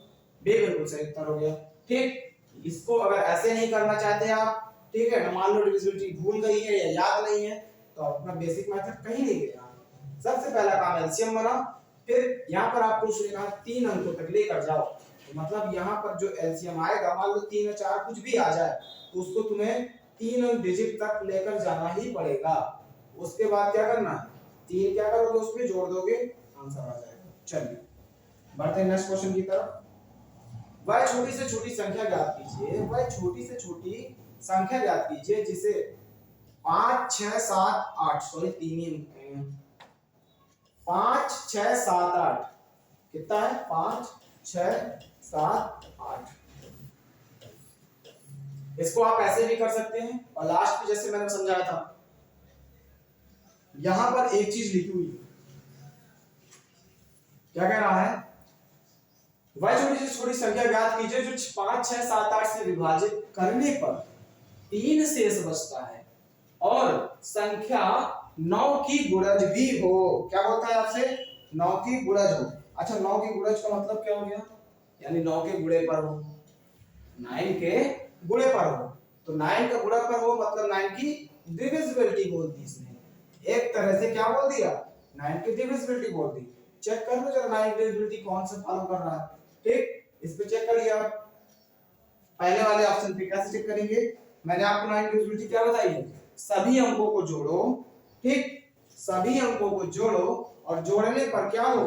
बी बिल्कुल सही उत्तर हो गया। ठीक, इसको अगर ऐसे नहीं करना चाहते आप, ठीक है, मान लो डिविजिबिलिटी भूल गई है या याद नहीं है, तो अपना बेसिक मेथड कहीं नहीं गया। सबसे पहला काम एलसीएम बना, फिर यहाँ पर आपको उसने कहा 3 अंकों तक लेकर जाओ। तो मतलब यहाँ पर जो एलसीएम आएगा, मान लो 3 या 4 कुछ भी आ जाए, तो उसको तुम्हें 3 डिजिट तक लेकर जाना ही पड़ेगा। उसके बाद क्या करना है, 3 क्या करोगे उसमें जोड़ दोगे, आंसर आ जाएगा। चलिए बढ़ते हैं नेक्स्ट क्वेश्चन की तरफ। वह छोटी से छोटी संख्या ज्ञात कीजिए, वह छोटी से छोटी संख्या ज्ञात कीजिए जिसे 5 6 7 8 सॉरी 3 ही 5 6 7 8 कितना है 5 6 7 8। इसको आप ऐसे भी कर सकते हैं और लास्ट में जैसे मैंने समझाया था, यहां पर एक चीज लिखी हुई है, क्या कह रहा है, वह छोटी से छोटी संख्या ज्ञात कीजिए जो 5 6 7 8 से विभाजित करने पर 3 शेष बचता है और संख्या 9 की गुणज भी हो। क्या बोलता है आपसे, 9 की गुणज हो। अच्छा 9 की गुणज का मतलब क्या हो गया, यानी 9 के गुणे पर हो, 9 के गुणे पर हो। तो 9 का गुणा पर हो मतलब 9 की डिविजिबिलिटी बोल दी इसने, एक तरह से क्या बोल दिया 9 की डिविजिबिलिटी बोल दी। चेक कर लो जरा 9 की डिविजिबिलिटी कौन सा फॉलो कर रहा है। ठीक, इस पे चेक कर लिया। पहले वाले ऑप्शन पे कैसे चेक करेंगे, मैंने आपको 9 की डिविजिबिलिटी क्या बताई है, सभी अंकों को जोड़ो। ठीक, सभी अंकों को जोड़ो और जोड़ने पर क्या हो,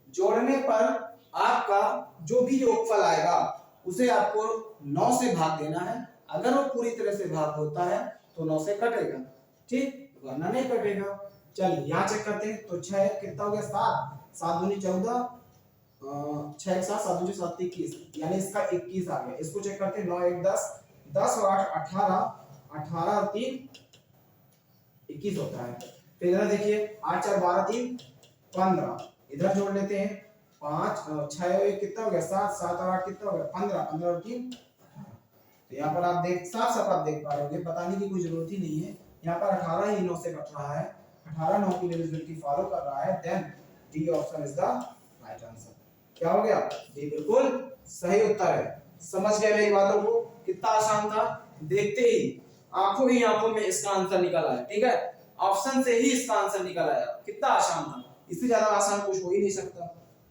जोड़ने पर आपका जो भी योगफल आएगा उसे आपको 9 से भाग देना है। अगर वो पूरी तरह से भाग होता है तो 9 से कटेगा, ठीक, वरना नहीं कटेगा। चल यहाँ चेक करते हैं। तो 6 कितना हो गया 7, 7 दूनी 14, 6 7 7 दूनी 7 21, यानी इसका 21 आ गया। इसको चेक करते हैं 9 1 10, 10 और 8 18, 18 और 3 21 होता है। फिर इधर देखिए 8 4 12 3 15, इधर जोड़ लेते हैं 5 6 कितना हो गया 7, 7 और 8 कितना हो गया 15, 15 और 3 18। तो यहाँ पर आप देख साफ साफ आप देख पा रहे होंगे, बताने की कोई जरूरत ही नहीं है। यहाँ पर 18 ही 9 से कट रहा है, 18 9 की डिविजिबिलिटी फॉलो कर रहा है। Then D option is the right answer. क्या हो गया, डी बिल्कुल सही उत्तर है। समझ गए मेरी बातों को, कितना आसान था, देखते ही आंखों ही आंखों में इसका आंसर निकल आया। ठीक है, ऑप्शन से ही इसका आंसर निकल आया, कितना आसान था, इससे ज्यादा आसान कुछ हो ही नहीं सकता।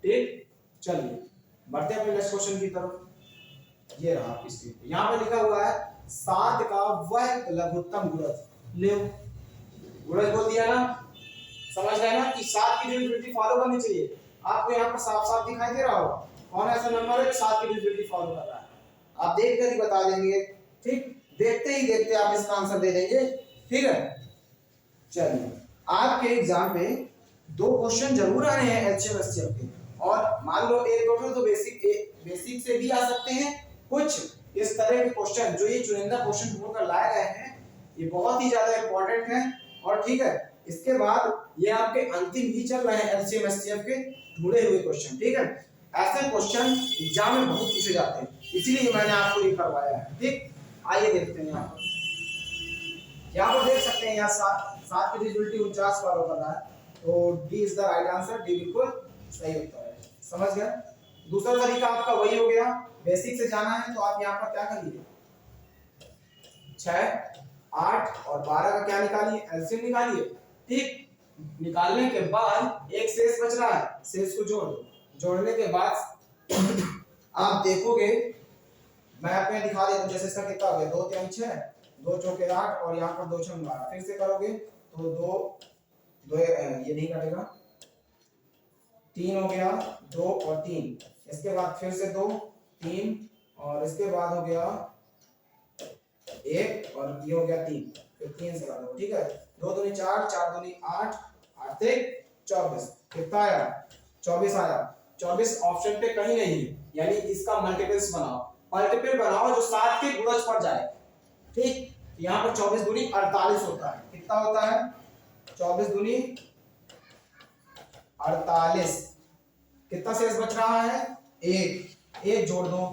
ठीक, चलिए बढ़ते हैं अपने नेक्स्ट क्वेश्चन की तरफ। ये रहा आपकी स्क्रीन, यहाँ पे लिखा हुआ है 7 का वह लघुत्तम गुणज। ले गुणज बोल दिया ना, समझ गए ना कि 7 की डिविजिबिलिटी फॉलो करनी चाहिए। आपको यहाँ पर साफ साफ दिखाई दे रहा होगा कौन ऐसा नंबर है जो 7 की डिविजिबिलिटी फॉलो कर रहा है, आप देख कर ही बता देंगे। ठीक, देखते ही देखते आप इसका आंसर दे देंगे। ठीक है, चलिए आपके एग्जाम में 2 क्वेश्चन जरूर आ रहे हैं एचएम एसटीएम के, और मान लो एक टोटल तो बेसिक से भी आ सकते हैं। कुछ इस तरह के क्वेश्चन जो ये चुनिंदा क्वेश्चन ढूंढ कर लाए गए हैं, ये बहुत ही ज्यादा इंपॉर्टेंट है। और ठीक है, इसके बाद ये आपके अंतिम ही चल रहे हैं एलसीएम एसटीएफ के ढूंढे हुए क्वेश्चन। ठीक है, ऐसे क्वेश्चन एग्जाम में बहुत पूछे जाते हैं, इसीलिए मैंने आपको ये करवाया है। ठीक, आइए देखते हैं। यहाँ पर देख सकते हैं, यहाँ 7 की डिविजिबिलिटी 49 फॉलो कर रहा है, तो D is the right answer, D बिल्कुल सही उत्तर है। समझ गए। दूसरा तरीका आपका वही हो गया, बेसिक से जाना है तो आप यहाँ पर क्या करिए, 6 8 और 12 का क्या निकालिए, एलसीएम निकालिए। ठीक, निकालने के बाद एक शेष बच रहा है, शेष को जोड़ दो। जोड़ने के बाद आप देखोगे, मैं आपको दिखा देता हूं, जैसे इसका कितना हो गया 2 3 6, 2 चौके 8 और यहाँ पर 2 6 12। फिर से करोगे तो 2 ये नहीं कटेगा, 3 हो गया 2 और 3, इसके बाद फिर से 2 3 और इसके बाद हो गया 1 और ये हो गया 3, फिर 3 से काटो। ठीक है, 2 दूनी 4, 4 दूनी 8, 8 से 24, कितना आया 24 आया। 24 ऑप्शन पे कहीं नहीं है, यानी इसका मल्टीपल्स बनाओ, मल्टीपल बनाओ जो 7 के गुणज पर जाए। ठीक, यहाँ पर 24 दूनी 48 होता है, कितना होता है 24 दूनी 48, कितना शेष बच रहा है? एक, एक जोड़ दो,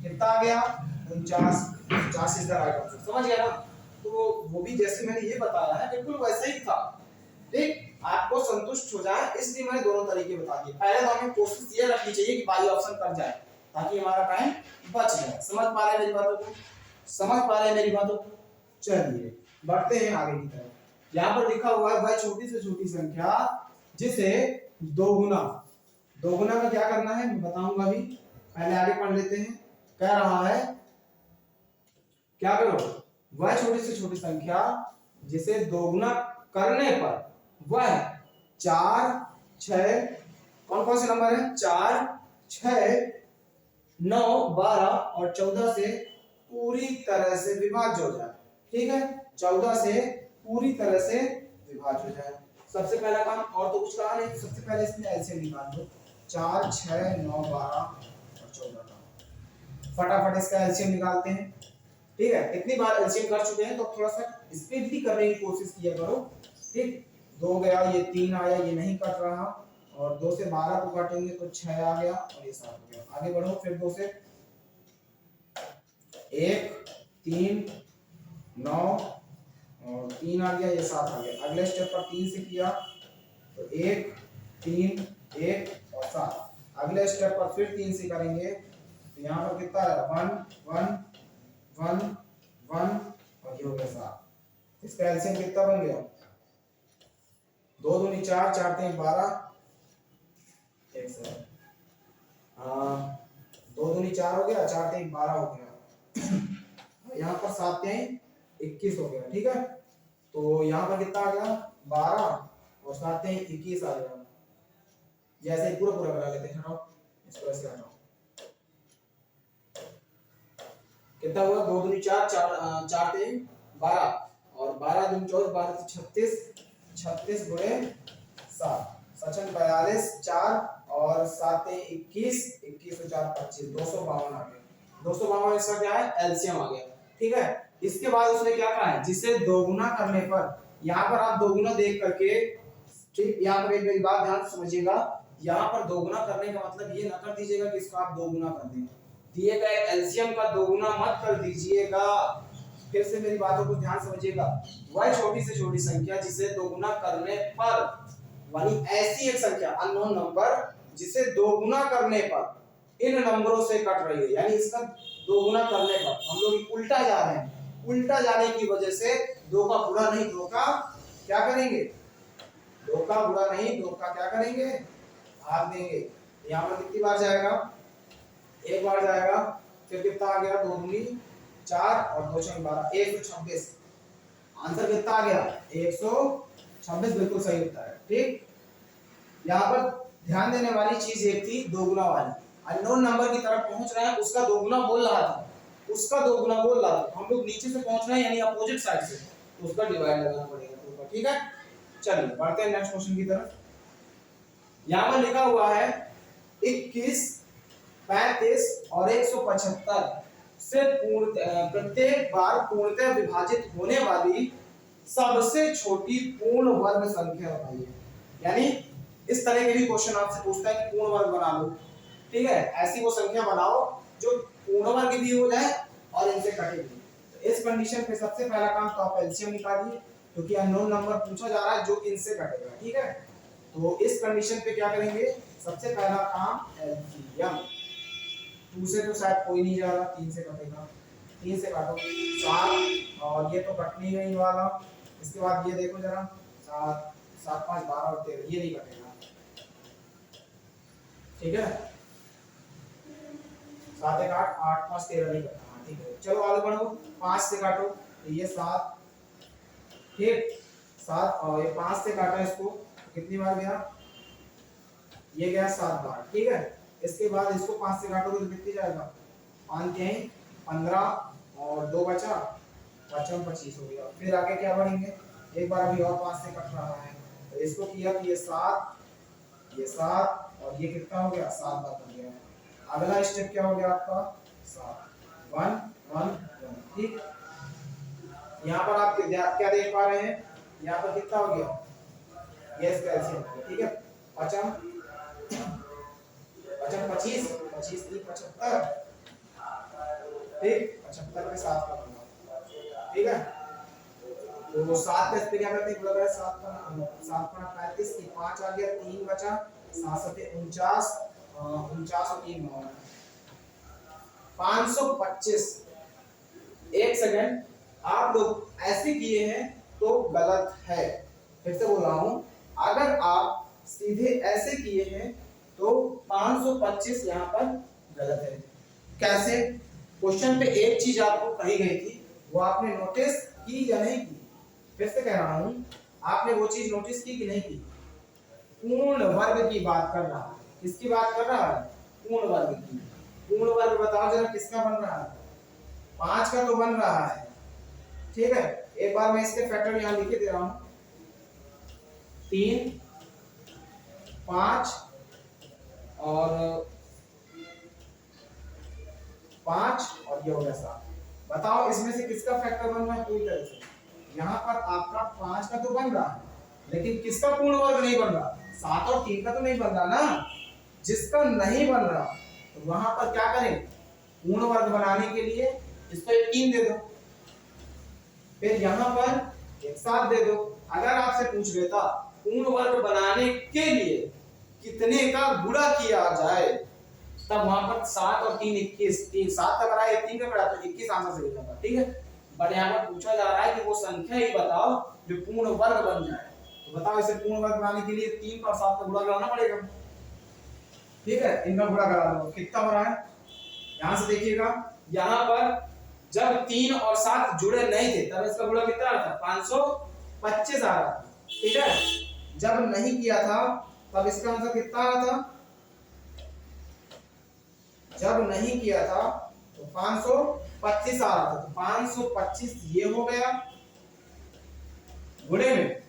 कितना आ गया? 49, 50 इज द राइट आंसर। समझ गया ना? तो वो भी जैसे मैंने ये बताया है बिल्कुल वैसे ही था। ठीक, आपको संतुष्ट हो जाए इसलिए मैंने दोनों तरीके बता दिए। पहले तो हमें कोशिश ये रखनी चाहिए कि बाई ऑप्शन कर जाए ताकि हमारा टाइम बच जाए। समझ पा रहे हैं मेरी बातों को? समझ पा रहे हैं मेरी बातों को? चलिए बढ़ते हैं आगे की तरफ। यहाँ पर लिखा हुआ है वह छोटी से छोटी संख्या जिसे दोगुना, दोगुना का क्या करना है मैं बताऊंगा अभी, पहले आगे पढ़ लेते हैं। कह रहा है क्या करो, वह छोटी से छोटी संख्या जिसे दोगुना करने पर वह 4, 6, कौन कौन से नंबर है? 4, 6, 9, 12 और 14 से पूरी तरह से विभाज्य हो जाए। ठीक है, 14 से पूरी तरह से विभाज्य हो जाए। सबसे पहला काम, और तो कुछ कहा नहीं, सबसे पहले इसमें एलसीएम निकाल दो। 4, 6, 9, 12 और 14 का फटाफट इसका एलसीएम निकालते हैं। ठीक है, इतनी बार एलसीएम कर चुके हैं तो थोड़ा सा स्पीडली करने की कोशिश किया करो। ठीक, 2 गया, ये 3 आया, ये नहीं कट रहा, और 2 से 12 को काटेंगे तो 6 आ गया और ये 7 हो गया। आगे बढ़ो, फिर 2 से 1, 3, 9 और 3 आ गया, ये 7 आ गया। अगले स्टेप पर 3 से किया तो 1, 3, 1 और 7। अगले स्टेप पर फिर 3 से करेंगे तो यहाँ पर कितना है? 1, 1, 1, 1 और ये हो गया 7। इसका एलसीएम कितना बन गया? 2 दूनी 4, 4 3 12, 1 7, 2 दूनी 4 हो गया, 4 3 12 हो गया। यहाँ पर 7 3 21 हो गया। ठीक है, तो यहाँ पर कितना आ गया? 12 और 7 3 21 आ गया। ये ऐसे पूरा पूरा करा लेते हैं। हटाओ इसको, ऐसे हटाओ। कितना हुआ? 2 दूनी 4, 4 3 12 और 12 दूनी 24, 12 36, 36 गुणे 7, सचन 42, 4 और 7 21, 21 और 4 25, 252 आ गया। 252 इसका क्या है? एलसीएम आ गया। ठीक है, इसके बाद उसने क्या कहा है? जिसे दोगुना करने पर, यहाँ पर आप दोगुना देख करके, ठीक, यहाँ पर एक मेरी बात ध्यान से समझिएगा, यहाँ पर दोगुना करने का मतलब ये ना कर दीजिएगा कि इसको आप दोगुना कर दें। दिए गए एलसीएम का दोगुना मत कर दीजिएगा। फिर से मेरी बातों को ध्यान समझिएगा। वह छोटी से छोटी संख्या जिसे दोगुना करने पर, यानी ऐसी एक संख्या अननोन नंबर जिसे दोगुना करने पर इन नंबरों से कट रही है, यानी इसका दोगुना करने पर हम लोग उल्टा जा रहे हैं, उल्टा जाने की वजह से 2 का बुरा नहीं, 2 का क्या करेंगे? 2 का बुरा नहीं, 2 का क्या करेंगे? भाग देंगे। यहाँ पर कितनी बार जाएगा? एक बार जाएगा। फिर कितना आ गया? 2 दूनी 4 और 2 6 12, 126। आंसर कितना आ गया? 126 बिल्कुल सही उत्तर है। ठीक, यहाँ पर ध्यान देने वाली चीज एक थी दोगुना वाली। अननोन नंबर की तरफ पहुंच रहे हैं, उसका दोगुना बोल रहा था, उसका दोगुना बोल रहा था। हम लोग नीचे से पहुंच रहे हैं यानी अपोजिट साइड से, तो उसका डिवाइड लगाना पड़ेगा। ठीक है, चलिए बढ़ते हैं नेक्स्ट क्वेश्चन की तरफ। यहाँ पर लिखा हुआ है 21, 35 और 175 से प्रत्येक बार पूर्णतः विभाजित होने वाली सबसे छोटी पूर्ण वर्ग संख्या बताइए। यानी इस तरह के भी क्वेश्चन आपसे पूछता है कि पूर्ण वर्ग बना लो। ठीक है, ऐसी वो संख्या बनाओ जो पूर्ण वर्ग भी हो जाए और इनसे कटे भी। तो इस कंडीशन पे सबसे पहला काम तो आप एलसीएम निकालिए, क्योंकि अननोन नंबर पूछा जा रहा है जो इनसे कटेगा। ठीक है, तो इस कंडीशन पे क्या करेंगे? सबसे पहला काम एलसीएम। 2 से तो शायद कोई नहीं जा रहा, 3 से कटेगा। 3 से काटो 7 और ये तो कटने नहीं वाला। इसके बाद ये देखो जरा, 7 7 5 12 और 13, ये नहीं कटेगा। ठीक है, 7 1 8 8 5 13 नहीं कटा। हाँ ठीक है, चलो आगे बढ़ो। 5 से काटो तो ये 7, ठीक, 7 और ये 5 से काटा इसको तो कितनी बार गया? ये गया 7 बार। ठीक है, इसके बाद इसको 5 से काटोगे तो कितनी जाएगा? 5 3 15 और 2 बचा, 25 हो गया। फिर आगे क्या बढ़ेंगे? एक बार अभी और 5 से कट रहा है तो इसको किया कि ये 7, ये 7 और ये कितना हो गया? 7 बार बन गया। अगला स्टेप क्या हो गया आपका? 7 1 1 1। ठीक, यहाँ पर आप क्या देख पा रहे हैं? यहाँ पर कितना हो गया? ये इसका एलसीएम है, ठीक है। पचम पचम 25, 25 3 75, ठीक, 75 के साथ का बना, ठीक है। तो 7 का इस पे क्या करते हैं, बोला 7 का 35 की 5 आ गया, 3 बचा, 7 7 49, 49 और 3 9, 525। एक सेकंड, आप लोग ऐसे किए हैं तो गलत है। फिर से बोल रहा हूं, अगर आप सीधे ऐसे किए हैं तो 525 यहाँ पर गलत है। कैसे? क्वेश्चन पे एक चीज आपको कही गई थी, वो आपने नोटिस की या नहीं की? फिर से कह रहा हूं, आपने वो चीज नोटिस की कि नहीं की? पूर्ण वर्ग की बात कर रहा है। किसकी बात कर रहा है? पूर्ण वर्ग की। पूर्ण वर्ग बताओ जरा किसका बन रहा है? 5 का तो बन रहा है, ठीक है। एक बार मैं इसके फैक्टर यहां लिख के दे रहा हूं, 3 5 और 5 और ये हो गया 7। बताओ इसमें से किसका फैक्टर बन रहा है? पूरी तरह से यहाँ पर आपका 5 का तो बन रहा है, लेकिन किसका पूर्ण वर्ग नहीं बन रहा? 7 और 3 का तो नहीं बन रहा ना। जिसका नहीं बन रहा तो वहां पर क्या करें? पूर्ण वर्ग बनाने के लिए इसको एक 3 दे दो, फिर यहाँ पर एक 7 दे दो। अगर आपसे पूछ लेता पूर्ण वर्ग बनाने के लिए कितने का गुणा किया जाए, तब वहां पर 7 और 3 21, 3 7 का करा 3 का करा तो 21 आंसर सही जाता, ठीक है। बट यहाँ पर पूछा जा रहा है कि वो संख्या ही बताओ जो पूर्ण वर्ग बन जाए। तो बताओ इसे पूर्ण वर्ग बनाने के लिए 3 और 7 का गुणा कराना पड़ेगा, ठीक है। इनका गुणा करा दो, कितना हो रहा है? यहां से देखिएगा, यहाँ पर जब 3 और 7 जुड़े नहीं थे तब इसका गुणा कितना आ रहा था? 525 आ रहा था, ठीक है। जब नहीं किया था तब इसका आंसर कितना आ रहा था? जब नहीं किया था तो 525 आ रहा था। तो 525 ये हो गया, गुणे में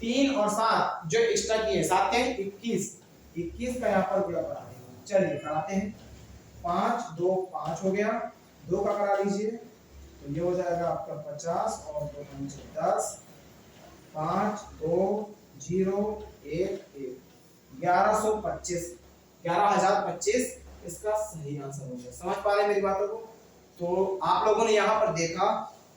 3 और 7 जो एक्स्ट्रा किए, 7 के 21, 21 का यहाँ पर गुणा करा देंगे। चलिए कराते हैं। 5 2 5 हो गया, 2 का करा लीजिए तो ये हो जाएगा आपका 50 और 2 5 10, 5 2 0 1 1, 1125, 11025 इसका सही आंसर हो गया। समझ पा रहे मेरी बातों को? तो आप लोगों ने यहाँ पर देखा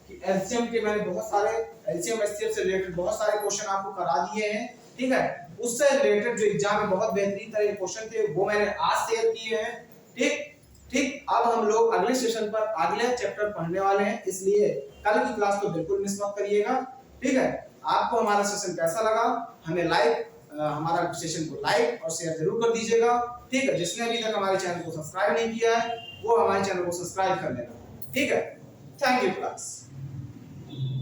कि एलसीएम के मैंने बहुत सारे एलसीएम एचसीएफ से रिलेटेड बहुत सारे क्वेश्चन आपको करा दिए हैं, ठीक है। उससे रिलेटेड जो एग्जाम में बहुत बेहतरीन तरह के क्वेश्चन थे वो मैंने आज शेयर किए हैं, ठीक ठीक। अब हम लोग अगले सेशन पर अगले चैप्टर पढ़ने वाले हैं, इसलिए कल की क्लास को बिल्कुल मिस मत करिएगा, ठीक है। आपको हमारा सेशन कैसा लगा हमें हमारा सेशन को लाइक और शेयर जरूर कर दीजिएगा, ठीक है। जिसने अभी तक हमारे चैनल को सब्सक्राइब नहीं किया है वो हमारे चैनल को सब्सक्राइब कर लेगा, ठीक है। Thank you class.